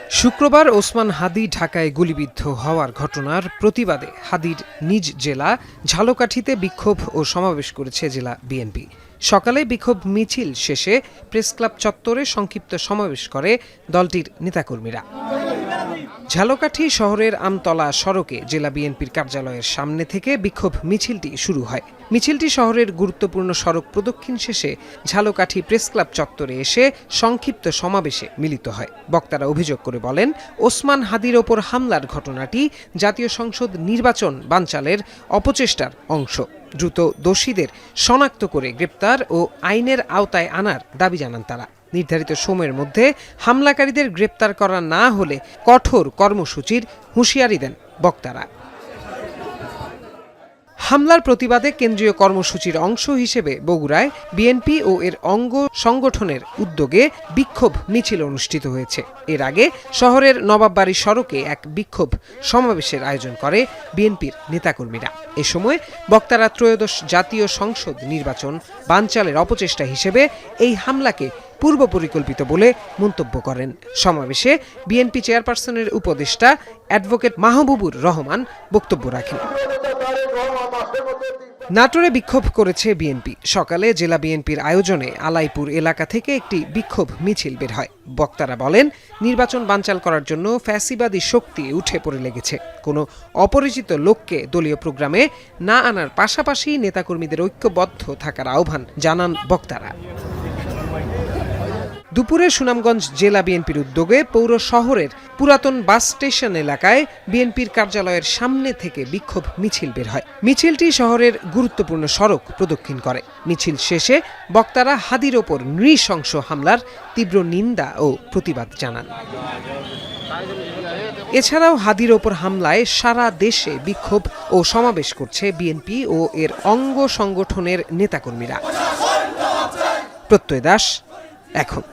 শুক্রবার ওসমান হাদি ঢাকায় গুলিবিদ্ধ হওয়ার ঘটনার প্রতিবাদে হাদির নিজ জেলা ঝালকাঠিতে বিক্ষোভ ও সমাবেশ করেছে জেলা বিএনপি। সকালে বিক্ষোভ মিছিল শেষে প্রেসক্লাব চত্বরে সংক্ষিপ্ত সমাবেশ করে দলটির নেতাকর্মীরা। ঝালকাঠি শহরের আমতলা সড়কে জেলা বিএনপির কার্যালয়ের সামনে থেকে বিক্ষোভ মিছিলটি শুরু হয়। মিছিলটি শহরের গুরুত্বপূর্ণ সড়ক প্রদক্ষিণ শেষে ঝালকাঠি প্রেসক্লাব চত্বরে এসে সংক্ষিপ্ত সমাবেশে মিলিত হয়। বক্তারা অভিযোগ করে বলেন, ওসমান হাদির ওপর হামলার ঘটনাটি জাতীয় সংসদ নির্বাচন বানচালের অপচেষ্টার অংশ। দ্রুত দোষীদের শনাক্ত করে গ্রেপ্তার ও আইনের আওতায় আনার দাবি জানান তারা। নির্ধারিত সময়ের মধ্যে হামলাকারীদের গ্রেপ্তার করা না হলে কঠোর কর্মসূচির হুঁশিয়ারি দেন বক্তারা। হামলার প্রতিবাদে কেন্দ্রীয় কর্মসূচির অংশ হিসেবে বগুড়ায় বিএনপি ও এর অঙ্গ সংগঠনের উদ্যোগে বিক্ষোভ মিছিল অনুষ্ঠিত হয়েছে। এর আগে শহরের নবাববাড়ি সড়কে এক বিক্ষোভ সমাবেশের আয়োজন করে বিএনপির নেতাকর্মীরা। এ সময় বক্তারা ত্রয়োদশ জাতীয় সংসদ নির্বাচন বানচালের অপচেষ্টা হিসেবে এই হামলাকে পূর্ব পরিকল্পিত বলে মন্তব্য করেন। সমাবেশে বিএনপি চেয়ারপারসনের উপদেষ্টা অ্যাডভোকেট মাহবুবুর রহমান বক্তব্য রাখেন। নাটোরে বিক্ষোভ করেছে বিএনপি। সকালে জেলা বিএনপির আয়োজনে আলাইপুর এলাকা থেকে একটি বিক্ষোভ মিছিল বের হয়। বক্তারা বলেন, নির্বাচন বানচাল করার জন্য ফ্যাসিবাদী শক্তি উঠে পড়ে লেগেছে। কোনো অপরিচিত লোককে দলীয় প্রোগ্রামে না আনার পাশাপাশি নেতাকর্মীদের ঐক্যবদ্ধ থাকার আহ্বান জানান বক্তারা। দুপুরে সুনামগঞ্জ জেলা বিএনপির উদ্যোগে পৌর শহরের পুরাতন বাস স্টেশন এলাকায় বিএনপির কার্যালয়ের সামনে থেকে বিক্ষোভ মিছিল বের হয়। মিছিলটি শহরের গুরুত্বপূর্ণ সড়ক প্রদক্ষিণ করে। মিছিল শেষে বক্তারা হাদির ওপর নৃশংস হামলার তীব্র নিন্দা ও প্রতিবাদ জানান। এছাড়াও হাদির ওপর হামলায় সারা দেশে বিক্ষোভ ও সমাবেশ করছে বিএনপি ও এর অঙ্গ সংগঠনের নেতাকর্মীরা। প্রত্যয় দাস, এখন।